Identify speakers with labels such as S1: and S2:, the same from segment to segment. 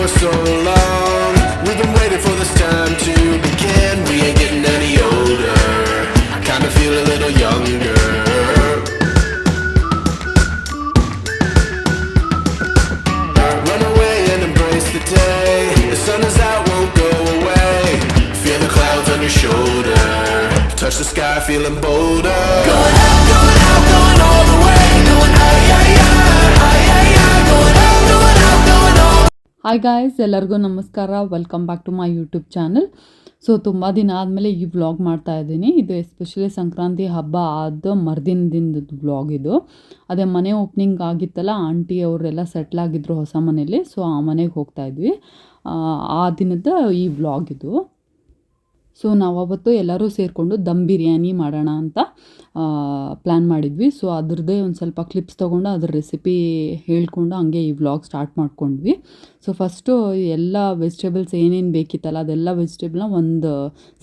S1: for so long. We've been waiting for this time to begin. We ain't getting any older. I kinda feel a little younger. Run away and embrace the day. The sun is out, won't go away. Feel the clouds on your shoulder. Touch the sky, feeling bolder. Going out, going out, going all the way. Going out, yeah, yeah, yeah, yeah. Going out, going out, going all.
S2: Hi guys, ಎಲ್ಲರಿಗೂ ನಮಸ್ಕಾರ. Welcome back to my YouTube channel. So ತುಂಬ ದಿನ ಆದಮೇಲೆ ಈ vlog ಮಾಡ್ತಾ ಇದ್ದೀನಿ. ಇದು especially Sankranti ಹಬ್ಬ ಆದ ಮರುದಿನದಿಂದ ವ್ಲಾಗ್ ಇದು. ಅದೇ ಮನೆ ಓಪ್ನಿಂಗ್ ಆಗಿತ್ತಲ್ಲ, ಆಂಟಿ ಅವರೆಲ್ಲ ಸೆಟ್ಲಾಗಿದ್ದರು ಹೊಸ ಮನೇಲಿ. ಸೊ ಆ ಮನೆಗೆ ಹೋಗ್ತಾ ಇದ್ವಿ. ಆ ದಿನದ ಈ ವ್ಲಾಗ್ ಇದು. ಸೊ ನಾವು ಅವತ್ತು ಎಲ್ಲರೂ ಸೇರಿಕೊಂಡು ದಮ್ ಬಿರಿಯಾನಿ ಮಾಡೋಣ ಅಂತ ಪ್ಲ್ಯಾನ್ ಮಾಡಿದ್ವಿ. ಸೊ ಅದ್ರದ್ದೇ ಒಂದು ಸ್ವಲ್ಪ ಕ್ಲಿಪ್ಸ್ ತೊಗೊಂಡು ಅದ್ರ ರೆಸಿಪಿ ಹೇಳ್ಕೊಂಡು ಹಂಗೆ ಈ ವ್ಲಾಗ್ ಸ್ಟಾರ್ಟ್ ಮಾಡ್ಕೊಂಡ್ವಿ. ಸೊ ಫಸ್ಟು ಎಲ್ಲ ವೆಜಿಟೇಬಲ್ಸ್ ಏನೇನು ಬೇಕಿತ್ತಲ್ಲ ಅದೆಲ್ಲ ವೆಜಿಟೇಬಲ್ನ ಒಂದು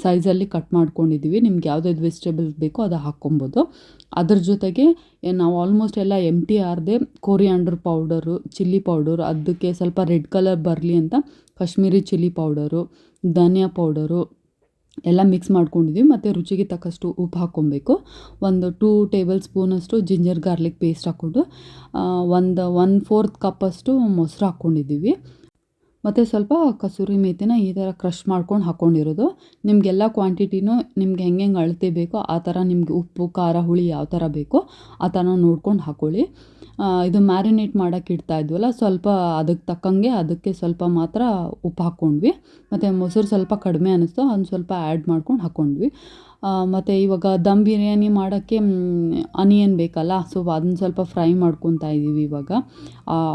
S2: ಸೈಜಲ್ಲಿ ಕಟ್ ಮಾಡ್ಕೊಂಡಿದ್ವಿ. ನಿಮ್ಗೆ ಯಾವುದಾದ್ರು ವೆಜಿಟೇಬಲ್ಸ್ ಬೇಕೋ ಅದು ಹಾಕ್ಕೊಬೋದು. ಅದ್ರ ಜೊತೆಗೆ ನಾವು ಆಲ್ಮೋಸ್ಟ್ ಎಲ್ಲ ಎಂಟಿ ಆರದೆ ಕೊರಿಯಾಂಡರ್ ಪೌಡರು, ಚಿಲ್ಲಿ ಪೌಡರು, ಅದಕ್ಕೆ ಸ್ವಲ್ಪ ರೆಡ್ ಕಲರ್ ಬರಲಿ ಅಂತ ಕಾಶ್ಮೀರಿ ಚಿಲ್ಲಿ ಪೌಡರು, ಧನಿಯಾ ಪೌಡರು ಎಲ್ಲ ಮಿಕ್ಸ್ ಮಾಡ್ಕೊಂಡಿದ್ವಿ. ಮತ್ತು ರುಚಿಗೆ ತಕ್ಕಷ್ಟು ಉಪ್ಪು ಹಾಕ್ಕೊಬೇಕು. ಒಂದು 2 ಟೇಬಲ್ ಸ್ಪೂನಷ್ಟು ಜಿಂಜರ್ ಗಾರ್ಲಿಕ್ ಪೇಸ್ಟ್ ಹಾಕ್ಕೊಂಡು 1/4 ಕಪ್ಪಷ್ಟು ಮೊಸರು ಹಾಕ್ಕೊಂಡಿದ್ದೀವಿ. ಮತ್ತು ಸ್ವಲ್ಪ ಕಸೂರಿ ಮೇಥಿನ ಈ ಥರ ಕ್ರಷ್ ಮಾಡ್ಕೊಂಡು ಹಾಕ್ಕೊಂಡಿರೋದು. ನಿಮಗೆಲ್ಲ ಕ್ವಾಂಟಿಟಿನೂ ನಿಮ್ಗೆ ಹೆಂಗೆ ಅಳತೆ ಬೇಕೋ ಆ ಥರ, ನಿಮಗೆ ಉಪ್ಪು ಖಾರ ಹುಳಿ ಯಾವ ಥರ ಬೇಕೋ ಆ ಥರ ನೋಡ್ಕೊಂಡು ಹಾಕ್ಕೊಳ್ಳಿ. ಇದು ಮ್ಯಾರಿನೇಟ್ ಮಾಡೋಕ್ಕೆ ಇಡ್ತಾ ಇದ್ವಲ್ಲ, ಸ್ವಲ್ಪ ಅದಕ್ಕೆ ತಕ್ಕಂಗೆ ಅದಕ್ಕೆ ಸ್ವಲ್ಪ ಮಾತ್ರ ಉಪ್ಪು ಹಾಕ್ಕೊಂಡ್ವಿ. ಮತ್ತು ಮೊಸರು ಸ್ವಲ್ಪ ಕಡಿಮೆ ಅನ್ನಿಸ್ತು, ಅದನ್ನು ಸ್ವಲ್ಪ ಆ್ಯಡ್ ಮಾಡ್ಕೊಂಡು ಹಾಕ್ಕೊಂಡ್ವಿ. ಮತ್ತು ಇವಾಗ ದಮ್ ಬಿರಿಯಾನಿ ಮಾಡೋಕ್ಕೆ ಆನಿಯನ್ ಬೇಕಲ್ಲ, ಸೊ ಅದನ್ನ ಸ್ವಲ್ಪ ಫ್ರೈ ಮಾಡ್ಕೊತಾ ಇದ್ದೀವಿ ಇವಾಗ.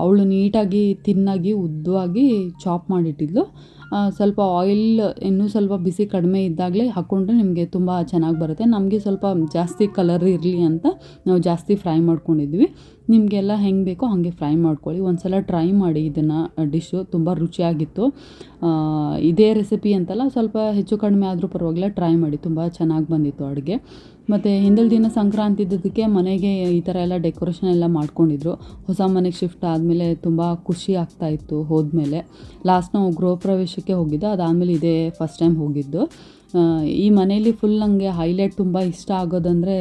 S2: ಅವಳು ನೀಟಾಗಿ ತಿನ್ನಾಗಿ ಉದ್ದವಾಗಿ ಚಾಪ್ ಮಾಡಿಟ್ಟಿದ್ಲು. ಸ್ವಲ್ಪ ಆಯಿಲ್ ಇನ್ನೂ ಸ್ವಲ್ಪ ಬಿಸಿ ಕಡಿಮೆ ಇದ್ದಾಗಲೇ ಹಾಕ್ಕೊಂಡ್ರೆ ನಿಮಗೆ ತುಂಬ ಚೆನ್ನಾಗಿ ಬರುತ್ತೆ. ನಮಗೆ ಸ್ವಲ್ಪ ಜಾಸ್ತಿ ಕಲರ್ ಇರಲಿ ಅಂತ ನಾವು ಜಾಸ್ತಿ ಫ್ರೈ ಮಾಡ್ಕೊಂಡಿದ್ವಿ. ನಿಮಗೆಲ್ಲ ಹೆಂಗೆ ಬೇಕೋ ಹಾಗೆ ಫ್ರೈ ಮಾಡ್ಕೊಳ್ಳಿ. ಒಂದು ಸಲ ಟ್ರೈ ಮಾಡಿ ಇದನ್ನು ಡಿಶ್ಶು, ತುಂಬ ರುಚಿಯಾಗಿತ್ತು. ಇದೇ ರೆಸಿಪಿ ಅಂತಲ್ಲ, ಸ್ವಲ್ಪ ಹೆಚ್ಚು ಕಡಿಮೆ ಆದರೂ ಪರವಾಗಿಲ್ಲ, ಟ್ರೈ ಮಾಡಿ, ತುಂಬ ಚೆನ್ನಾಗಿ ಬಂದಿತ್ತು ಅಡುಗೆ. ಮತ್ತು ಹಿಂದಿನ ದಿನ ಸಂಕ್ರಾಂತಿ ಇದ್ದದಕ್ಕೆ ಮನೆಗೆ ಈ ಥರ ಎಲ್ಲ ಡೆಕೋರೇಷನ್ ಎಲ್ಲ ಮಾಡ್ಕೊಂಡಿದ್ರು. ಹೊಸ ಮನೆಗೆ ಶಿಫ್ಟ್ ಆದಮೇಲೆ ತುಂಬ ಖುಷಿ ಆಗ್ತಾಯಿತ್ತು ಹೋದ್ಮೇಲೆ. ಲಾಸ್ಟ್ ನಾವು ಗೃಹ ಪ್ರವೇಶಕ್ಕೆ ಹೋಗಿದ್ದು, ಅದಾದಮೇಲೆ ಇದೇ ಫಸ್ಟ್ ಟೈಮ್ ಹೋಗಿದ್ದು. ಈ ಮನೇಲಿ ಫುಲ್ ನನಗೆ ಹೈಲೈಟ್ ತುಂಬ ಇಷ್ಟ ಆಗೋದಂದರೆ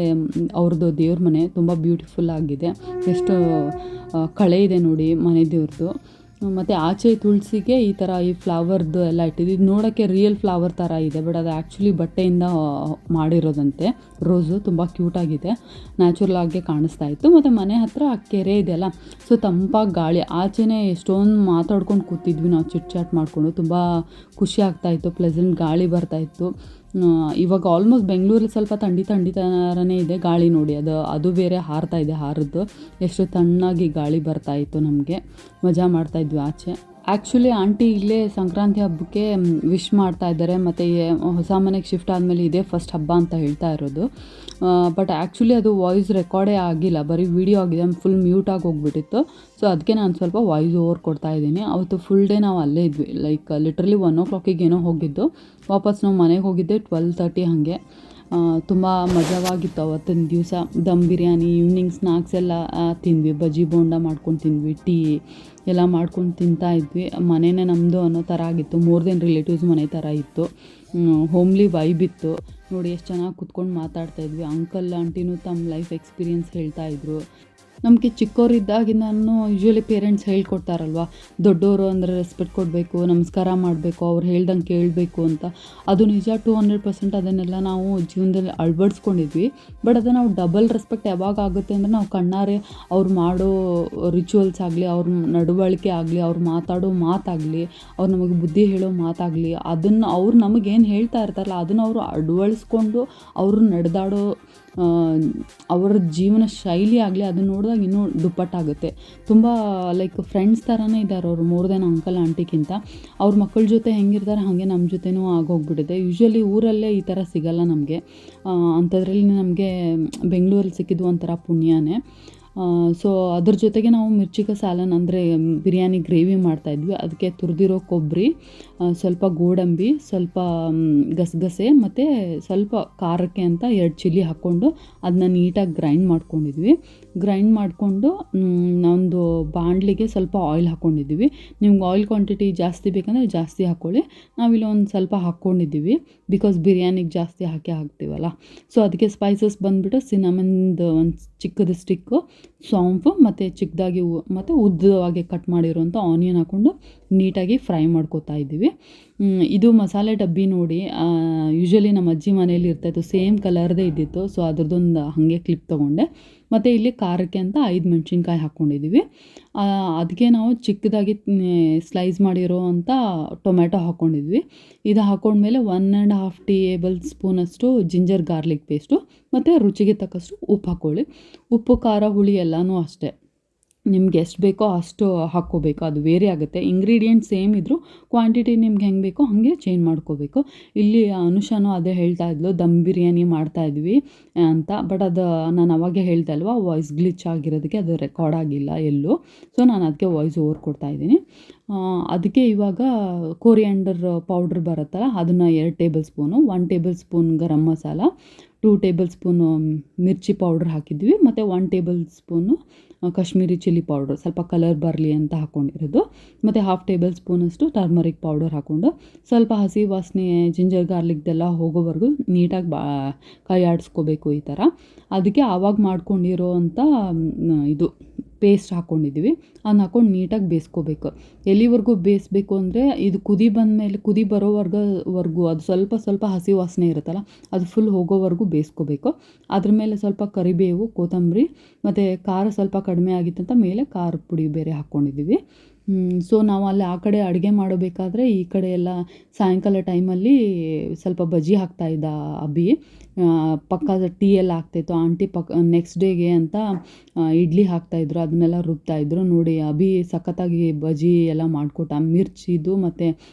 S2: ಅವ್ರದ್ದು ದೇವ್ರ ಮನೆ ತುಂಬ ಬ್ಯೂಟಿಫುಲ್ ಆಗಿದೆ. ಎಷ್ಟು ಕಳೆ ಇದೆ ನೋಡಿ ಮನೆ ದೇವ್ರದ್ದು. ಮತ್ತು ಆಚೆ ತುಳಸಿಗೆ ಈ ಥರ ಈ ಫ್ಲವರ್ದು ಎಲ್ಲ ಇಟ್ಟಿದ್ದು. ಇದು ನೋಡೋಕ್ಕೆ ರಿಯಲ್ ಫ್ಲವರ್ ಥರ ಇದೆ, ಬಟ್ ಅದು ಆ್ಯಕ್ಚುಲಿ ಬಟ್ಟೆಯಿಂದ ಮಾಡಿರೋದಂತೆ. ರೋಸು ತುಂಬ ಕ್ಯೂಟಾಗಿದೆ, ನ್ಯಾಚುರಲ್ ಆಗಿ ಕಾಣಿಸ್ತಾ ಇತ್ತು. ಮತ್ತು ಮನೆ ಹತ್ರ ಕೆರೆ ಇದೆಯಲ್ಲ, ಸೊ ತಂಪಾಗಿ ಗಾಳಿ, ಆಚೆನೇ ಎಷ್ಟೊಂದು ಮಾತಾಡ್ಕೊಂಡು ಕೂತಿದ್ವಿ ನಾವು, ಚಿಟ್ ಚಾಟ್ ಮಾಡಿಕೊಂಡು. ತುಂಬ ಖುಷಿ ಆಗ್ತಾಯಿತ್ತು, ಪ್ಲೆಸೆಂಟ್ ಗಾಳಿ ಬರ್ತಾಯಿತ್ತು. ಇವಾಗ ಆಲ್ಮೋಸ್ಟ್ ಬೆಂಗಳೂರಲ್ಲಿ ಸ್ವಲ್ಪ ಥಂಡಿ ಥರನೇ ಇದೆ ಗಾಳಿ. ನೋಡಿ ಅದು ಬೇರೆ ಹಾರ್ತಾ ಇದೆ, ಹಾರದ್ದು ಎಷ್ಟು ತಣ್ಣಾಗಿ ಗಾಳಿ ಬರ್ತಾಯಿತ್ತು. ನಮಗೆ ಮಜಾ ಮಾಡ್ತಾಯಿದ್ವಿ ಆಚೆ. ಆ್ಯಕ್ಚುಲಿ ಆಂಟಿ ಇಲ್ಲೇ ಸಂಕ್ರಾಂತಿ ಹಬ್ಬಕ್ಕೆ ವಿಶ್ ಮಾಡ್ತಾ ಇದ್ದಾರೆ. ಮತ್ತು ಹೊಸ ಮನೆಗೆ ಶಿಫ್ಟ್ ಆದಮೇಲೆ ಇದೇ ಫಸ್ಟ್ ಹಬ್ಬ ಅಂತ ಹೇಳ್ತಾ ಇರೋದು. ಬಟ್ ಆ್ಯಕ್ಚುಲಿ ಅದು ವಾಯ್ಸ್ ರೆಕಾರ್ಡೇ ಆಗಿಲ್ಲ, ಬರೀ ವೀಡಿಯೋ ಆಗಿದೆ, ಫುಲ್ ಮ್ಯೂಟಾಗಿ ಹೋಗ್ಬಿಟ್ಟಿತ್ತು. ಸೊ ಅದಕ್ಕೆ ನಾನು ಸ್ವಲ್ಪ ವಾಯ್ಸ್ ಓವರ್ ಕೊಡ್ತಾ ಇದ್ದೀನಿ. ಅವತ್ತು ಫುಲ್ ಡೇ ನಾವು ಅಲ್ಲೇ ಇದ್ವಿ, ಲೈಕ್ ಲಿಟ್ರಲಿ 1 o'clock ಏನೋ ಹೋಗಿದ್ದು. ವಾಪಸ್ ನಾವು ಮನೆಗೆ ಹೋಗಿದ್ದೆ 12:30 ಹಾಗೆ. ತುಂಬ ಮಜವಾಗಿತ್ತು ಅವತ್ತಿನ ದಿವಸ. ದಮ್ ಬಿರಿಯಾನಿ, ಈವ್ನಿಂಗ್ ಸ್ನ್ಯಾಕ್ಸ್ ಎಲ್ಲ ತಿಂದ್ವಿ, ಬಜ್ಜಿ ಬೋಂಡ ಮಾಡ್ಕೊಂಡು ತಿಂದ್ವಿ, ಟೀ ಎಲ್ಲ ಮಾಡ್ಕೊಂಡು ತಿಂತಾಯಿದ್ವಿ. ಮನೆಯೇ ನಮ್ಮದು ಅನ್ನೋ ಥರ ಆಗಿತ್ತು, ಮೋರ್ ದೆನ್ ರಿಲೇಟಿವ್ಸ್ ಮನೆ ಥರ ಇತ್ತು. ಹೋಮ್ಲಿ ವೈಬ್ ಇತ್ತು. ನೋಡಿ ಎಷ್ಟು ಚೆನ್ನಾಗಿ ಕುತ್ಕೊಂಡು ಮಾತಾಡ್ತಾಯಿದ್ವಿ. ಅಂಕಲ್ ಆಂಟಿನೂ ತಮ್ಮ ಲೈಫ್ ಎಕ್ಸ್ಪೀರಿಯನ್ಸ್ ಹೇಳ್ತಾಯಿದ್ರು. ನಮಗೆ ಚಿಕ್ಕವರಿದ್ದಾಗಿಂದನೂ ಯೂಶ್ವಲಿ ಪೇರೆಂಟ್ಸ್ ಹೇಳ್ಕೊಡ್ತಾರಲ್ವ, ದೊಡ್ಡವರು ಅಂದರೆ ರೆಸ್ಪೆಕ್ಟ್ ಕೊಡಬೇಕು, ನಮಸ್ಕಾರ ಮಾಡಬೇಕು, ಅವ್ರು ಹೇಳ್ದಂಗೆ ಕೇಳಬೇಕು ಅಂತ. ಅದು ನಿಜ, 200% ಅದನ್ನೆಲ್ಲ ನಾವು ಜೀವನದಲ್ಲಿ ಅಳವಡಿಸ್ಕೊಂಡಿದ್ವಿ. ಬಟ್ ಅದು ನಾವು ಡಬಲ್ ರೆಸ್ಪೆಕ್ಟ್ ಯಾವಾಗ ಆಗುತ್ತೆ ಅಂದರೆ ನಾವು ಕಣ್ಣಾರೆ ಅವ್ರು ಮಾಡೋ ರಿಚುವಲ್ಸ್ ಆಗಲಿ, ಅವ್ರ ನಡವಳಿಕೆ ಆಗಲಿ, ಅವ್ರು ಮಾತಾಡೋ ಮಾತಾಗಲಿ, ಅವ್ರು ನಮಗೆ ಬುದ್ಧಿ ಹೇಳೋ ಮಾತಾಗಲಿ, ಅದನ್ನು ಅವ್ರು ನಮಗೇನು ಹೇಳ್ತಾ ಇರ್ತಾರಲ್ಲ ಅದನ್ನು ಅವರು ಅಳವಡಿಸ್ಕೊಂಡು ಅವರು ನಡೆದಾಡೋ ಅವರ ಜೀವನ ಶೈಲಿ ಆಗಲಿ, ಅದನ್ನು ನೋಡಿದಾಗ ಇನ್ನೂ ದುಪ್ಪಟ್ಟಾಗುತ್ತೆ. ತುಂಬ ಲೈಕ್ ಫ್ರೆಂಡ್ಸ್ ಥರನೇ ಇದ್ದಾರೆ ಅವರು, ಮೋರ್ ದೆನ್ ಅಂಕಲ್ ಆಂಟಿಗಿಂತ. ಅವ್ರ ಮಕ್ಕಳ ಜೊತೆ ಹೆಂಗಿರ್ತಾರೆ ಹಾಗೆ ನಮ್ಮ ಜೊತೆನೂ ಆಗೋಗ್ಬಿಟ್ಟಿದೆ. ಯೂಶ್ವಲಿ ಊರಲ್ಲೇ ಈ ಥರ ಸಿಗಲ್ಲ ನಮಗೆ. ಅಂಥದ್ರಲ್ಲಿ ನಮಗೆ ಬೆಂಗಳೂರಲ್ಲಿ ಸಿಕ್ಕಿದ್ದು ಒಂಥರ ಪುಣ್ಯನೇ. ಸೊ ಅದ್ರ ಜೊತೆಗೆ ನಾವು ಮಿರ್ಚಿಕ ಸಾಲನ್ ಅಂದರೆ ಬಿರಿಯಾನಿ ಗ್ರೇವಿ ಮಾಡ್ತಾಯಿದ್ವಿ. ಅದಕ್ಕೆ ತುರಿದಿರೋ ಕೊಬ್ಬರಿ, ಸ್ವಲ್ಪ ಗೋಡಂಬಿ, ಸ್ವಲ್ಪ ಗಸಗಸೆ ಮತ್ತು ಸ್ವಲ್ಪ ಖಾರಕ್ಕೆ ಅಂತ 2 ಚಿಲ್ಲಿ ಹಾಕ್ಕೊಂಡು ಅದನ್ನ ನೀಟಾಗಿ ಗ್ರೈಂಡ್ ಮಾಡ್ಕೊಂಡಿದ್ವಿ. ಗ್ರೈಂಡ್ ಮಾಡಿಕೊಂಡು ಒಂದು ಬಾಣಲಿಗೆ ಸ್ವಲ್ಪ ಆಯಿಲ್ ಹಾಕ್ಕೊಂಡಿದ್ದೀವಿ. ನಿಮ್ಗೆ ಆಯಿಲ್ ಕ್ವಾಂಟಿಟಿ ಜಾಸ್ತಿ ಬೇಕಂದರೆ ಜಾಸ್ತಿ ಹಾಕ್ಕೊಳ್ಳಿ. ನಾವಿಲ್ಲಿ ಒಂದು ಸ್ವಲ್ಪ ಹಾಕ್ಕೊಂಡಿದ್ದೀವಿ, ಬಿಕಾಸ್ ಬಿರಿಯಾನಿಗೆ ಜಾಸ್ತಿ ಹಾಕ್ತೀವಲ್ಲ. ಸೊ ಅದಕ್ಕೆ ಸ್ಪೈಸಸ್ ಬಂದುಬಿಟ್ಟು ಸಿನಮನ್ದು ಒಂದು ಚಿಕ್ಕದು ಸ್ಟಿಕ್ಕು, ಸೋಂಪು ಮತ್ತು ಚಿಕ್ಕದಾಗಿ ಮತ್ತು ಉದ್ದವಾಗಿ ಕಟ್ ಮಾಡಿರೋಂಥ ಆನಿಯನ್ ಹಾಕ್ಕೊಂಡು ನೀಟಾಗಿ ಫ್ರೈ ಮಾಡ್ಕೋತಾ ಇದ್ದೀವಿ. ಇದು ಮಸಾಲೆ ಡಬ್ಬಿ ನೋಡಿ, ಯೂಶ್ವಲಿ ನಮ್ಮ ಅಜ್ಜಿ ಮನೇಲಿ ಇರ್ತಾಯಿತ್ತು, ಸೇಮ್ ಕಲರ್ದೇ ಇದ್ದಿತ್ತು. ಸೊ ಅದ್ರದ್ದೊಂದು ಹಾಗೆ ಕ್ಲಿಪ್ ತೊಗೊಂಡೆ. ಮತ್ತು ಇಲ್ಲಿ ಖಾರಕ್ಕೆ ಅಂತ 5 ಮೆಣಸಿನ್ಕಾಯಿ ಹಾಕ್ಕೊಂಡಿದ್ದೀವಿ. ಅದಕ್ಕೆ ನಾವು ಚಿಕ್ಕದಾಗಿ ಸ್ಲೈಸ್ ಮಾಡಿರೋ ಅಂಥ ಟೊಮೆಟೊ ಹಾಕ್ಕೊಂಡಿದ್ವಿ. ಇದು ಹಾಕ್ಕೊಂಡ್ಮೇಲೆ 1.5 ಟೇಬಲ್ ಸ್ಪೂನಷ್ಟು ಜಿಂಜರ್ ಗಾರ್ಲಿಕ್ ಪೇಸ್ಟು ಮತ್ತು ರುಚಿಗೆ ತಕ್ಕಷ್ಟು ಉಪ್ಪು ಹಾಕ್ಕೊಳ್ಳಿ. ಉಪ್ಪು, ಖಾರ, ಹುಳಿ ಎಲ್ಲನೂ ಅಷ್ಟೇ ನಿಮ್ಗೆ ಎಷ್ಟು ಬೇಕೋ ಅಷ್ಟು ಹಾಕ್ಕೋಬೇಕು. ಅದು ವೇರಿ ಆಗುತ್ತೆ. ಇಂಗ್ರೀಡಿಯೆಂಟ್ ಸೇಮ್ ಇದ್ದರೂ ಕ್ವಾಂಟಿಟಿ ನಿಮ್ಗೆ ಹೆಂಗೆ ಬೇಕೋ ಹಾಗೆ ಚೇಂಜ್ ಮಾಡ್ಕೋಬೇಕು. ಇಲ್ಲಿ ಅನುಷಾನು ಅದೇ ಹೇಳ್ತಾ ಇದ್ಲು, ದಮ್ ಬಿರಿಯಾನಿ ಮಾಡ್ತಾಯಿದ್ವಿ ಅಂತ. ಬಟ್ ಅದು ನಾನು ಅವಾಗೆ ಹೇಳ್ತಾ ಇಲ್ವಾ, ವಾಯ್ಸ್ ಗ್ಲಿಚ್ ಆಗಿರೋದಕ್ಕೆ ಅದು ರೆಕಾರ್ಡ್ ಆಗಿಲ್ಲ ಎಲ್ಲೂ. ಸೊ ನಾನು ಅದಕ್ಕೆ ವಾಯ್ಸ್ ಓವರ್ ಕೊಡ್ತಾಯಿದ್ದೀನಿ. ಅದಕ್ಕೆ ಇವಾಗ ಕೊರಿಯಾಂಡರ್ ಪೌಡ್ರ್ ಬರುತ್ತಲ್ಲ, ಅದನ್ನು 2 table spoon, 1 table spoon garam masala, 2 table spoon ಮಿರ್ಚಿ ಪೌಡ್ರ್ ಹಾಕಿದ್ವಿ. ಮತ್ತು 1 table spoon Kashmiri chilli powder, ಸ್ವಲ್ಪ ಕಲರ್ ಬರಲಿ ಅಂತ ಹಾಕ್ಕೊಂಡಿರೋದು. ಮತ್ತು 1/2 ಟೇಬಲ್ ಸ್ಪೂನಷ್ಟು ಟರ್ಮರಿಕ್ ಪೌಡರ್ ಹಾಕ್ಕೊಂಡು ಸ್ವಲ್ಪ ಹಸಿ ವಾಸನೆ ಜಿಂಜರ್ ಗಾರ್ಲಿಕ್ದೆಲ್ಲ ಹೋಗೋವರೆಗೂ ನೀಟಾಗಿ ಕೈ ಆಡಿಸ್ಕೋಬೇಕು ಈ ಥರ. ಅದಕ್ಕೆ ಆವಾಗ ಮಾಡ್ಕೊಂಡಿರೋ ಅಂಥ ಇದು ಪೇಸ್ಟ್ ಹಾಕ್ಕೊಂಡಿದ್ದೀವಿ. ಅದನ್ನ ಹಾಕ್ಕೊಂಡು ನೀಟಾಗಿ ಬೇಯಿಸ್ಕೋಬೇಕು. ಎಲ್ಲಿವರೆಗೂ ಬೇಯಿಸ್ಬೇಕು ಅಂದರೆ, ಇದು ಕುದಿ ಬರೋವರೆಗೂ ಅದು ಸ್ವಲ್ಪ ಹಸಿ ವಾಸನೆ ಇರುತ್ತಲ್ಲ, ಅದು ಫುಲ್ ಹೋಗೋವರೆಗೂ ಬೇಯಿಸ್ಕೋಬೇಕು. ಅದ್ರ ಮೇಲೆ ಸ್ವಲ್ಪ ಕರಿಬೇವು, ಕೊತ್ತಂಬರಿ ಮತ್ತು ಖಾರ ಸ್ವಲ್ಪ ಕಡಿಮೆ ಆಗಿತ್ತಂತ ಮೇಲೆ ಖಾರದ ಪುಡಿ ಬೇರೆ ಹಾಕ್ಕೊಂಡಿದ್ದೀವಿ. ಸೊ ನಾವು ಅಲ್ಲಿ ಆ ಕಡೆ ಅಡುಗೆ ಮಾಡಬೇಕಾದ್ರೆ ಈ ಕಡೆ ಎಲ್ಲ ಸಾಯಂಕಾಲ ಟೈಮಲ್ಲಿ ಸ್ವಲ್ಪ ಬಜ್ಜಿ ಹಾಕ್ತಾಯಿದ್ದ ಅಬ್ಬಿ, ಪಕ್ಕದ ಟೀ ಎಲ್ಲ ಆಗ್ತಾಯಿತ್ತು. ಆಂಟಿ ನೆಕ್ಸ್ಟ್ ಡೇಗೆ ಅಂತ ಇಡ್ಲಿ ಹಾಕ್ತಾಯಿದ್ರು, ಅದನ್ನೆಲ್ಲ ರುಬ್ತಾಯಿದ್ರು. ನೋಡಿ ಅಭಿ ಸಖತ್ತಾಗಿ ಬಜ್ಜಿ ಎಲ್ಲ ಮಾಡಿಕೊಟ್ಟ, ಮಿರ್ಚಿದು ಮತ್ತು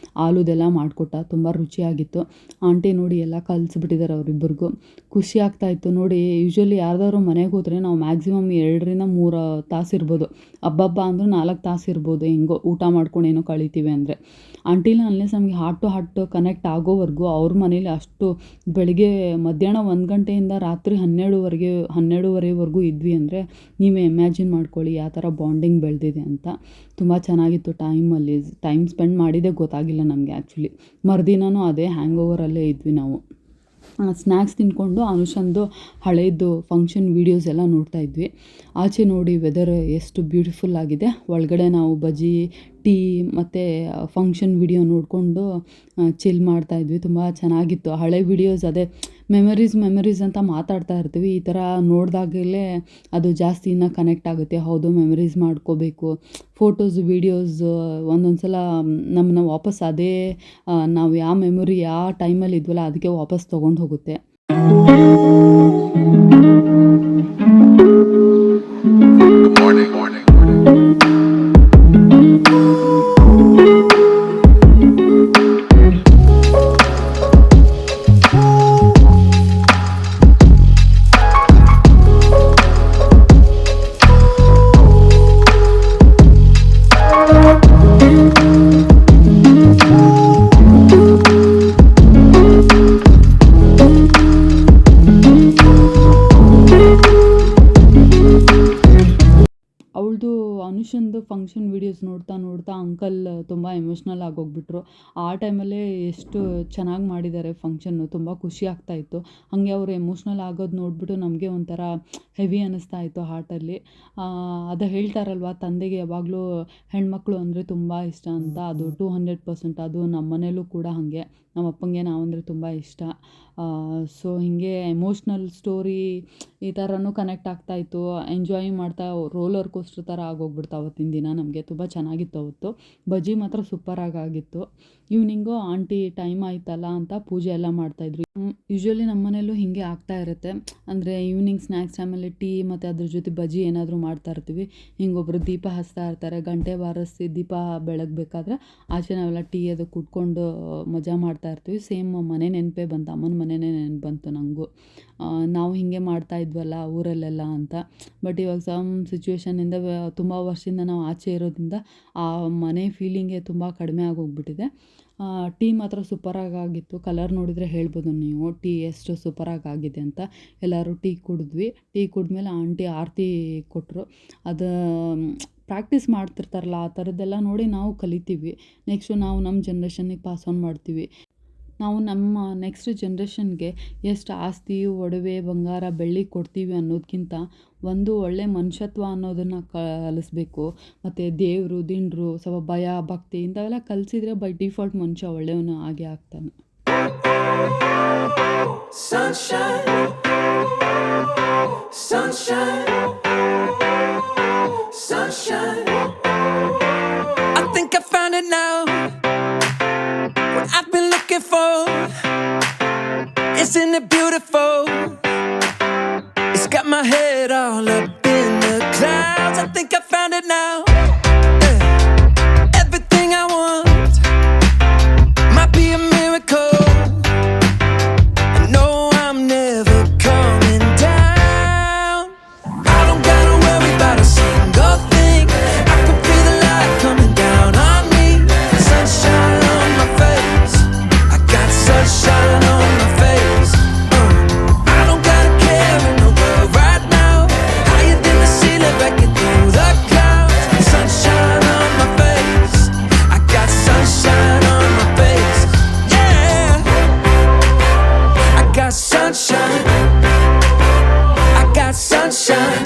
S2: ಆಲೂದೆಲ್ಲ ಮಾಡಿಕೊಟ್ಟ, ತುಂಬ ರುಚಿಯಾಗಿತ್ತು. ಆಂಟಿ ನೋಡಿ ಎಲ್ಲ ಕಲಿಸ್ಬಿಟ್ಟಿದ್ದಾರೆ ಅವರಿಬ್ಬರಿಗೂ. ಖುಷಿ ಆಗ್ತಾಯಿತ್ತು ನೋಡಿ. ಯೂಶ್ವಲಿ ಯಾರ್ದಾದ್ರು ಮನೆಗೆ ಹೋದರೆ ನಾವು ಮ್ಯಾಕ್ಸಿಮಮ್ 2-3 ತಾಸು ಇರ್ಬೋದು, ಹಬ್ಬ ಅಂದರೂ 4 ತಾಸು ಇರ್ಬೋದು, ಹೆಂಗೋ ಊಟ ಮಾಡ್ಕೊಂಡು ಏನೋ ಕಳಿತೀವಿ ಅಂದರೆ. ಆಂಟಿನ ಅನ್ಲೆಸ್ ನಮಗೆ ಹಾರ್ಟ್ ಟು ಹಾರ್ಟ್ ಕನೆಕ್ಟ್ ಆಗೋವರೆಗೂ ಅವ್ರ ಮನೇಲಿ ಅಷ್ಟು ಬೆಳಗ್ಗೆ ಮಧ್ಯಾಹ್ನ 1 ಗಂಟೆಯಿಂದ ರಾತ್ರಿ 12:30ವರೆಗೂ ಇದ್ವಿ ಅಂದರೆ ನೀವೇ ಇಮ್ಯಾಜಿನ್ ಮಾಡ್ಕೊಳ್ಳಿ ಯಾವ ಥರ ಬಾಂಡಿಂಗ್ ಬೆಳೆದಿದೆ ಅಂತ. ತುಂಬ ಚೆನ್ನಾಗಿತ್ತು. ಟೈಮ್ ಸ್ಪೆಂಡ್ ಮಾಡಿದ್ದೇ ಗೊತ್ತಾಗಿಲ್ಲ ನಮಗೆ. ಆ್ಯಕ್ಚುಲಿ ಮರುದಿನವೂ ಅದೇ ಹ್ಯಾಂಗ್ ಓವರಲ್ಲೇ ಇದ್ವಿ ನಾವು. ಸ್ನ್ಯಾಕ್ಸ್ ತಿಂದ್ಕೊಂಡು ಅನುಷಂದು ಹಳೇದು ಫಂಕ್ಷನ್ ವೀಡಿಯೋಸ್ ಎಲ್ಲ ನೋಡ್ತಾಯಿದ್ವಿ. ಆಚೆ ನೋಡಿ ವೆದರ್ ಎಷ್ಟು ಬ್ಯೂಟಿಫುಲ್ ಆಗಿದೆ. ಒಳಗಡೆ ನಾವು ಬಜ್ಜಿ, ಟೀ ಮತ್ತು ಫಂಕ್ಷನ್ ವಿಡಿಯೋ ನೋಡಿಕೊಂಡು ಚಿಲ್ ಮಾಡ್ತಾಯಿದ್ವಿ. ತುಂಬ ಚೆನ್ನಾಗಿತ್ತು. ಹಳೆ ವೀಡಿಯೋಸ್ ಅದೇ ಮೆಮರೀಸ್ ಅಂತ ಮಾತಾಡ್ತಾ ಇರ್ತೀವಿ. ಈ ಥರ ನೋಡಿದಾಗಲೇ ಅದು ಜಾಸ್ತಿ ಇನ್ನೂ ಕನೆಕ್ಟ್ ಆಗುತ್ತೆ. ಹೌದು, ಮೆಮರೀಸ್ ಮಾಡ್ಕೋಬೇಕು. ಫೋಟೋಸ್, ವೀಡಿಯೋಸ್ ಒಂದೊಂದು ಸಲ ನಮ್ಮನ್ನ ವಾಪಸ್ ಅದೇ ನಾವು ಯಾವ ಮೆಮೊರಿ ಯಾವ ಟೈಮಲ್ಲಿ ಇದ್ವಲ್ಲ ಅದಕ್ಕೆ ವಾಪಸ್ ತೊಗೊಂಡು ಹೋಗುತ್ತೆ. ಅನುಷಂದು ಫಂಕ್ಷನ್ ವೀಡಿಯೋಸ್ ನೋಡ್ತಾ ಅಂಕಲ್ ತುಂಬ ಎಮೋಷ್ನಲ್ ಆಗೋಗ್ಬಿಟ್ರು. ಆ ಟೈಮಲ್ಲೇ ಎಷ್ಟು ಚೆನ್ನಾಗಿ ಮಾಡಿದ್ದಾರೆ ಫಂಕ್ಷನ್ನು, ತುಂಬ ಖುಷಿ ಆಗ್ತಾಯಿತ್ತು. ಹಾಗೆ ಅವರು ಎಮೋಷ್ನಲ್ ಆಗೋದು ನೋಡಿಬಿಟ್ಟು ನಮಗೆ ಒಂಥರ ಹೆವಿ ಅನ್ನಿಸ್ತಾ ಇತ್ತು ಹಾರ್ಟಲ್ಲಿ. ಅದು ಹೇಳ್ತಾರಲ್ವ, ತಂದೆಗೆ ಯಾವಾಗಲೂ ಹೆಣ್ಮಕ್ಳು ಅಂದರೆ ತುಂಬ ಇಷ್ಟ ಅಂತ. ಅದು 200%. ಅದು ನಮ್ಮ ಮನೇಲೂ ಕೂಡ ಹಾಗೆ. ನಮ್ಮ ಅಪ್ಪಂಗೆ ನಾವಂದರೆ ತುಂಬ ಇಷ್ಟ. ಸೊ ಹೀಗೆ ಎಮೋಷ್ನಲ್ ಸ್ಟೋರಿ ಈ ಥರನೂ ಕನೆಕ್ಟ್ ಆಗ್ತಾಯಿತ್ತು. ಎಂಜಾಯ್ ಮಾಡ್ತಾ ರೋಲರ್ ಕೋಸ್ಟರ್ ಥರ ಆಗೋಗ್ಬಿಡ್ತು ಅವತ್ತಿನ ದಿನ. ನಮಗೆ ತುಂಬ ಚೆನ್ನಾಗಿತ್ತು ಅವತ್ತು. ಬಜ್ಜಿ ಮಾತ್ರ ಸೂಪರಾಗಿ ಆಗಿತ್ತು. ಈವ್ನಿಂಗು ಆಂಟಿ ಟೈಮ್ ಆಯ್ತಲ್ಲ ಅಂತ ಪೂಜೆ ಎಲ್ಲ ಮಾಡ್ತಾಯಿದ್ರು. ಯೂಶ್ವಲಿ ನಮ್ಮ ಮನೇಲೂ ಹೀಗೆ ಆಗ್ತಾ ಇರುತ್ತೆ. ಅಂದರೆ ಈವ್ನಿಂಗ್ ಸ್ನ್ಯಾಕ್ಸ್ ಟೈಮಲ್ಲಿ ಟೀ ಮತ್ತು ಅದ್ರ ಜೊತೆ ಬಜ್ಜಿ ಏನಾದರೂ ಮಾಡ್ತಾ ಇರ್ತೀವಿ. ಹಿಂಗೊಬ್ರು ದೀಪ ಹಚ್ತಾ ಇರ್ತಾರೆ. ಗಂಟೆ ಬಾರಿಸಿ ದೀಪ ಬೆಳಗಬೇಕಾದ್ರೆ ಆಚೆ ನಾವೆಲ್ಲ ಟೀ ಅದು ಕುಡ್ಕೊಂಡು ಮಜಾ ಮಾಡ್ತಾ ಇರ್ತೀವಿ. ಸೇಮ್ ಮನೆ ನೆನಪೇ ಬಂತು, ಅಮ್ಮನ ಮನೆಯೇ ನೆನಪು ಬಂತು ನನಗೂ. ನಾವು ಹೀಗೆ ಮಾಡ್ತಾ ಇದ್ವಲ್ಲ ಊರಲ್ಲೆಲ್ಲ ಅಂತ. ಬಟ್ ಇವಾಗ ಸಮ್ ಸಿಚುವೇಷನಿಂದ ತುಂಬ ವರ್ಷದಿಂದ ನಾವು ಆಚೆ ಇರೋದ್ರಿಂದ ಆ ಮನೆ ಫೀಲಿಂಗೇ ತುಂಬ ಕಡಿಮೆ ಆಗೋಗ್ಬಿಟ್ಟಿದೆ. ಟೀ ಮಾತ್ರ ಸೂಪರಾಗಿ ಆಗಿತ್ತು. ಕಲರ್ ನೋಡಿದರೆ ಹೇಳ್ಬೋದು ನೀವು ಟೀ ಎಷ್ಟು ಸೂಪರಾಗಿ ಆಗಿದೆ ಅಂತ. ಎಲ್ಲರೂ ಟೀ ಕುಡಿದ್ವಿ. ಟೀ ಕುಡಿದ್ಮೇಲೆ ಆಂಟಿ ಆರತಿ ಕೊಟ್ಟರು. ಅದು ಪ್ರಾಕ್ಟೀಸ್ ಮಾಡ್ತಿರ್ತಾರಲ್ಲ ಆ ಥರದ್ದೆಲ್ಲ ನೋಡಿ ನಾವು ಕಲಿತೀವಿ. ನೆಕ್ಸ್ಟು ನಾವು ನಮ್ಮ ಜನ್ರೇಷನ್ನಿಗೆ ಪಾಸ್ ಆನ್ ಮಾಡ್ತೀವಿ. ನಾವು ನಮ್ಮ ನೆಕ್ಸ್ಟ್ ಜನ್ರೇಷನ್ಗೆ ಎಷ್ಟು ಆಸ್ತಿ, ಒಡವೆ, ಬಂಗಾರ, ಬೆಳ್ಳಿ ಕೊಡ್ತೀವಿ ಅನ್ನೋದಕ್ಕಿಂತ ಒಂದು ಒಳ್ಳೆ ಮನುಷ್ಯತ್ವ ಅನ್ನೋದನ್ನು ಕಲಿಸ್ಬೇಕು. ಮತ್ತು ದೇವರು, ದಿಂಡ್ರು, ಸ್ವಲ್ಪ ಭಯ, ಭಕ್ತಿ ಇಂಥವೆಲ್ಲ ಕಲಿಸಿದ್ರೆ ಬೈ ಡಿಫಾಲ್ಟ್ ಮನುಷ್ಯ ಒಳ್ಳೆಯವನು ಆಗೇ ಆಗ್ತಾನೆ.
S1: Sunshine, sunshine, sunshine. I think I found it now. What I've been looking for. Isn't it beautiful? It's got my head all up in the clouds. I think I found it now. Yeah. Everything I want might be a miracle. I know I'm never coming down. I don't gotta worry about a single thing. I can feel the light coming down on me. Sunshine on my face. I got sunshine on my face. I don't gotta care in the world right now. Higher than the ceiling, breaking through the clouds. Sunshine on my face. I got sunshine on my face. Yeah. I got sunshine. I got sunshine.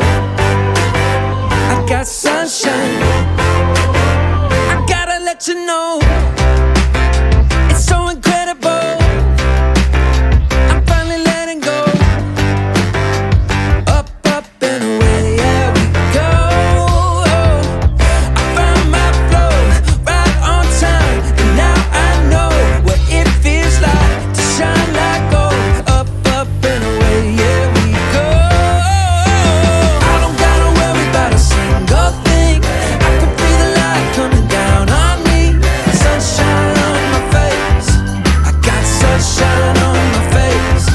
S1: I got sunshine. I gotta let you know, it's so incredible. I'm finally letting go. Up, up and away, yeah we go. I found my flow right on time, and now I know what it feels like to shine like gold. Up, up and away, yeah we go. I don't gotta worry about a single thing. I can feel the light coming down on me. Sunshine on my face. I got sunshine on my face.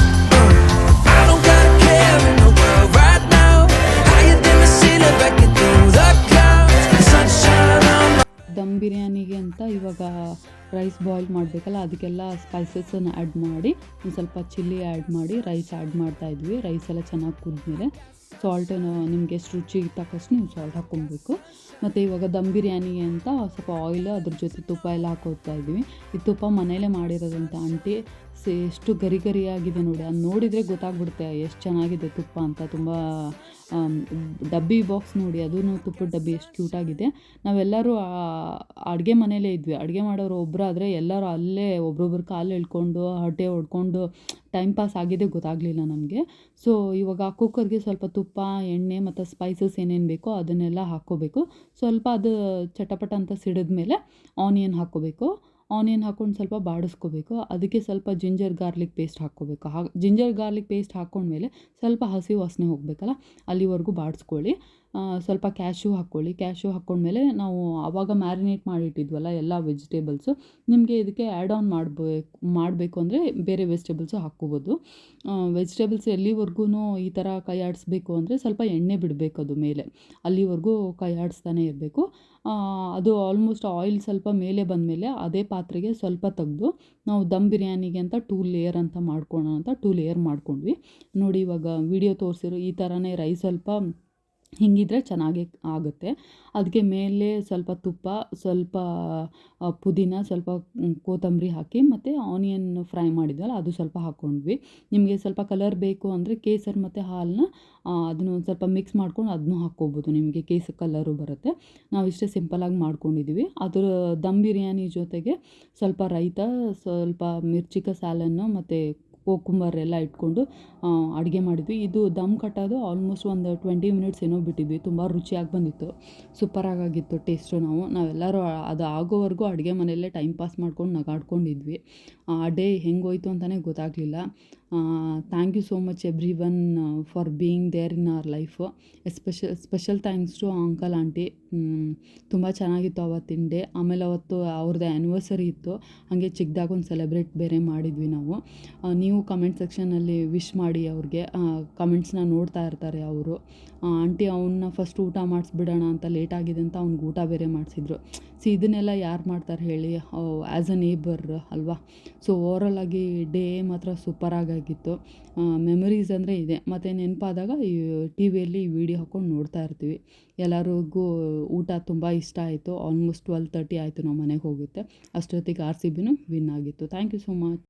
S1: I don't gotta care in the world right now. Higher than the ceiling, breaking through the clouds. Sunshine on my.
S2: ದಮ್ ಬಿರಿಯಾನಿಗೆ ಅಂತ ಇವಾಗ rice boil ಮಾಡಬೇಕಲ್ಲ, ಅದಕ್ಕೆಲ್ಲ ಸ್ಪೈಸಸನ್ನು add ಮಾಡಿ ಒಂದು ಸ್ವಲ್ಪ chilli add ಮಾಡಿ rice add ಮಾಡ್ತಾಯಿದ್ವಿ. Rice ಎಲ್ಲ ಚೆನ್ನಾಗಿ ಕುದ್ಮೇಲೆ ಸಾಲ್ಟನ್ನು ನಿಮಗೆ ಎಷ್ಟು ರುಚಿಗೆ ತಕ್ಕಷ್ಟು ನೀವು ಸಾಲ್ಟ್ ಹಾಕ್ಕೊಬೇಕು. ಮತ್ತು ಇವಾಗ ದಮ್ ಬಿರಿಯಾನಿಗೆ ಅಂತ ಸ್ವಲ್ಪ ಆಯಿಲ್ ಅದ್ರ ಜೊತೆ ತುಪ್ಪ ಎಲ್ಲ ಹಾಕೋತಾ ಇದ್ವಿ. ಈ ತುಪ್ಪ ಮನೆಯಲ್ಲೇ ಮಾಡಿರೋದಂತ ಆಂಟಿ ಎಷ್ಟು ಗರಿ ಗರಿಯಾಗಿದೆ ನೋಡಿ. ಅದು ನೋಡಿದರೆ ಗೊತ್ತಾಗ್ಬಿಡುತ್ತೆ ಎಷ್ಟು ಚೆನ್ನಾಗಿದೆ ತುಪ್ಪ ಅಂತ. ತುಂಬ ಡಬ್ಬಿ ಬಾಕ್ಸ್ ನೋಡಿ, ಅದೂ ತುಪ್ಪದ ಡಬ್ಬಿ ಎಷ್ಟು ಕ್ಯೂಟಾಗಿದೆ. ನಾವೆಲ್ಲರೂ ಅಡುಗೆ ಮನೆಯಲ್ಲೇ ಇದ್ವಿ. ಅಡುಗೆ ಮಾಡೋರು ಒಬ್ಬರಾದರೆ ಎಲ್ಲರೂ ಅಲ್ಲೇ ಒಬ್ರೊಬ್ರು ಕಾಲು ಎಳ್ಕೊಂಡು ಹೊಟ್ಟೆ ಹೊಡ್ಕೊಂಡು ಟೈಮ್ ಪಾಸ್ ಆಗಿದೆ ಗೊತ್ತಾಗಲಿಲ್ಲ ನಮಗೆ. ಸೊ ಇವಾಗ ಕುಕ್ಕರ್ಗೆ ಸ್ವಲ್ಪ ತುಪ್ಪ, ಎಣ್ಣೆ ಮತ್ತು ಸ್ಪೈಸಸ್ ಏನೇನು ಬೇಕೋ ಅದನ್ನೆಲ್ಲ ಹಾಕ್ಕೋಬೇಕು. ಸ್ವಲ್ಪ ಅದು ಚಟಪಟ ಅಂತ ಸಿಡಿದ್ಮೇಲೆ ಆನಿಯನ್ ಹಾಕ್ಕೋಬೇಕು. ಆನಿಯನ್ ಹಾಕ್ಕೊಂಡು ಸ್ವಲ್ಪ ಬಾಡಿಸ್ಕೋಬೇಕು. ಅದಕ್ಕೆ ಸ್ವಲ್ಪ ಜಿಂಜರ್ ಗಾರ್ಲಿಕ್ ಪೇಸ್ಟ್ ಹಾಕ್ಕೋಬೇಕು. ಜಿಂಜರ್ ಗಾರ್ಲಿಕ್ ಪೇಸ್ಟ್ ಹಾಕ್ಕೊಂಡ್ಮೇಲೆ ಸ್ವಲ್ಪ ಹಸಿ ವಾಸನೆ ಹೋಗಬೇಕಲ್ಲ, ಅಲ್ಲಿವರೆಗೂ ಬಾಡಿಸ್ಕೊಳ್ಳಿ. ಸ್ವಲ್ಪ ಕ್ಯಾಶ್ಯೂ ಹಾಕ್ಕೊಳ್ಳಿ. ಕ್ಯಾಶ್ಯೂ ಹಾಕ್ಕೊಂಡ್ಮೇಲೆ ನಾವು ಆವಾಗ ಮ್ಯಾರಿನೇಟ್ ಮಾಡಿಟ್ಟಿದ್ವಲ್ಲ ಎಲ್ಲ ವೆಜಿಟೇಬಲ್ಸು, ನಿಮಗೆ ಇದಕ್ಕೆ ಆ್ಯಡ್ ಆನ್ ಮಾಡಬೇಕು ಅಂದರೆ ಬೇರೆ ವೆಜಿಟೇಬಲ್ಸು ಹಾಕ್ಕೋಬೋದು. ವೆಜಿಟೇಬಲ್ಸ್ ಎಲ್ಲಿವರೆಗೂ ಈ ಥರ ಕೈ ಆಡಿಸ್ಬೇಕು ಅಂದರೆ ಸ್ವಲ್ಪ ಎಣ್ಣೆ ಬಿಡಬೇಕು ಅದು ಮೇಲೆ, ಅಲ್ಲಿವರೆಗೂ ಕೈ ಆಡಿಸ್ತಾನೆ ಇರಬೇಕು. ಅದು ಆಲ್ಮೋಸ್ಟ್ ಆಯಿಲ್ ಸ್ವಲ್ಪ ಮೇಲೆ ಬಂದಮೇಲೆ ಅದೇ ಪಾತ್ರೆಗೆ ಸ್ವಲ್ಪ ತೆಗೆದು ನಾವು ದಮ್ ಬಿರಿಯಾನಿಗೆ ಅಂತ 2 ಲೇಯರ್ ಅಂತ ಮಾಡ್ಕೊಳ್ಳೋಣ ಅಂತ 2 ಲೇಯರ್ ಮಾಡ್ಕೊಂಡ್ವಿ. ನೋಡಿ ಇವಾಗ ವಿಡಿಯೋ ತೋರಿಸಿರೋ ಈ ಥರನೇ ರೈಸ್ ಸ್ವಲ್ಪ ಹಿಂಗಿದ್ರೆ ಚೆನ್ನಾಗಿ ಆಗುತ್ತೆ. ಅದಕ್ಕೆ ಮೇಲೆ ಸ್ವಲ್ಪ ತುಪ್ಪ, ಸ್ವಲ್ಪ ಪುದೀನ, ಸ್ವಲ್ಪ ಕೊತ್ತಂಬರಿ ಹಾಕಿ ಮತ್ತು ಆನಿಯನ್ ಫ್ರೈ ಮಾಡಿದ್ವಲ್ಲ ಅದು ಸ್ವಲ್ಪ ಹಾಕ್ಕೊಂಡ್ವಿ. ನಿಮಗೆ ಸ್ವಲ್ಪ ಕಲರ್ ಬೇಕು ಅಂದರೆ ಕೇಸರ್ ಮತ್ತು ಹಾಲನ್ನ ಅದನ್ನು ಒಂದು ಸ್ವಲ್ಪ ಮಿಕ್ಸ್ ಮಾಡ್ಕೊಂಡು ಅದನ್ನೂ ಹಾಕ್ಕೋಬೋದು, ನಿಮಗೆ ಕೇಸರಿ ಕಲರು ಬರುತ್ತೆ. ನಾವಿಷ್ಟೇ ಸಿಂಪಲಾಗಿ ಮಾಡ್ಕೊಂಡಿದ್ದೀವಿ. ಅದರ ದಮ್ ಬಿರಿಯಾನಿ ಜೊತೆಗೆ ಸ್ವಲ್ಪ ರೈತ, ಸ್ವಲ್ಪ ಮಿರ್ಚಿಕ ಸ್ಯಾಲನ್ನು ಮತ್ತು ಕೋಕುಂಬರ್ ಎಲ್ಲ ಇಟ್ಕೊಂಡು ಅಡುಗೆ ಮಾಡಿದ್ವಿ. ಇದು ದಮ್ ಕಟ್ಟೋದು ಆಲ್ಮೋಸ್ಟ್ ಒಂದು 20 ಮಿನಿಟ್ಸ್ ಏನೋ ಬಿಟ್ಟಿದ್ವಿ. ತುಂಬ ರುಚಿಯಾಗಿ ಬಂದಿತ್ತು, ಸೂಪರಾಗಿತ್ತು ಟೇಸ್ಟು. ನಾವೆಲ್ಲರೂ ಅದು ಆಗೋವರೆಗೂ ಅಡುಗೆ ಮನೆಯಲ್ಲೇ ಟೈಮ್ ಪಾಸ್ ಮಾಡ್ಕೊಂಡು ನಗಾಡ್ಕೊಂಡಿದ್ವಿ. ಆ ಡೇ ಹೆಂಗೋಯ್ತು ಅಂತಲೇ ಗೊತ್ತಾಗಲಿಲ್ಲ. Thank you so much everyone for being there in our life. Special thanks to uncle aunty. ತುಂಬ ಚೆನ್ನಾಗಿತ್ತು ಅವತ್ತಿನ ಡೇ. ಆಮೇಲೆ ಅವತ್ತು ಅವ್ರದ್ದು ಆ್ಯನಿವರ್ಸರಿ ಇತ್ತು, ಹಾಗೆ ಚಿಕ್ಕದಾಗೊಂದು ಸೆಲೆಬ್ರೇಟ್ ಬೇರೆ ಮಾಡಿದ್ವಿ ನಾವು. ನೀವು ಕಮೆಂಟ್ ಸೆಕ್ಷನಲ್ಲಿ ವಿಶ್ ಮಾಡಿ ಅವ್ರಿಗೆ. ಕಮೆಂಟ್ಸ್ನ ನೋಡ್ತಾ ಇರ್ತಾರೆ ಅವರು. ಆಂಟಿ ಅವನ್ನ ಫಸ್ಟ್ ಊಟ ಮಾಡಿಸ್ಬಿಡೋಣ ಅಂತ ಲೇಟ್ ಆಗಿದೆ ಅಂತ ಅವ್ನಿಗೆ ಊಟ ಬೇರೆ ಮಾಡಿಸಿದ್ರು. ಇದನ್ನೆಲ್ಲ ಯಾರು ಮಾಡ್ತಾರೆ ಹೇಳಿ, ಆ್ಯಸ್ ಅ ನೇಬರ್ ಅಲ್ವಾ. ಸೊ ಓವರಾಲ್ ಆಗಿ ಡೇ ಮಾತ್ರ ಸೂಪರಾಗಿತ್ತು. ಮೆಮೊರೀಸ್ ಅಂದರೆ ಇದೆ. ಮತ್ತು ನೆನಪಾದಾಗ ಈ ಟಿ ವಿಯಲ್ಲಿ ವೀಡಿಯೋ ಹಾಕ್ಕೊಂಡು ನೋಡ್ತಾ ಇರ್ತೀವಿ. ಎಲ್ಲರಿಗೂ ಊಟ ತುಂಬ ಇಷ್ಟ ಆಯಿತು. ಆಲ್ಮೋಸ್ಟ್ 12:30 ಆಯಿತು ನಾವು ಮನೆಗೆ ಹೋಗುತ್ತೆ. ಅಷ್ಟೊತ್ತಿಗೆ RCBನೂ ವಿನ್ ಆಗಿತ್ತು. Thank you so much.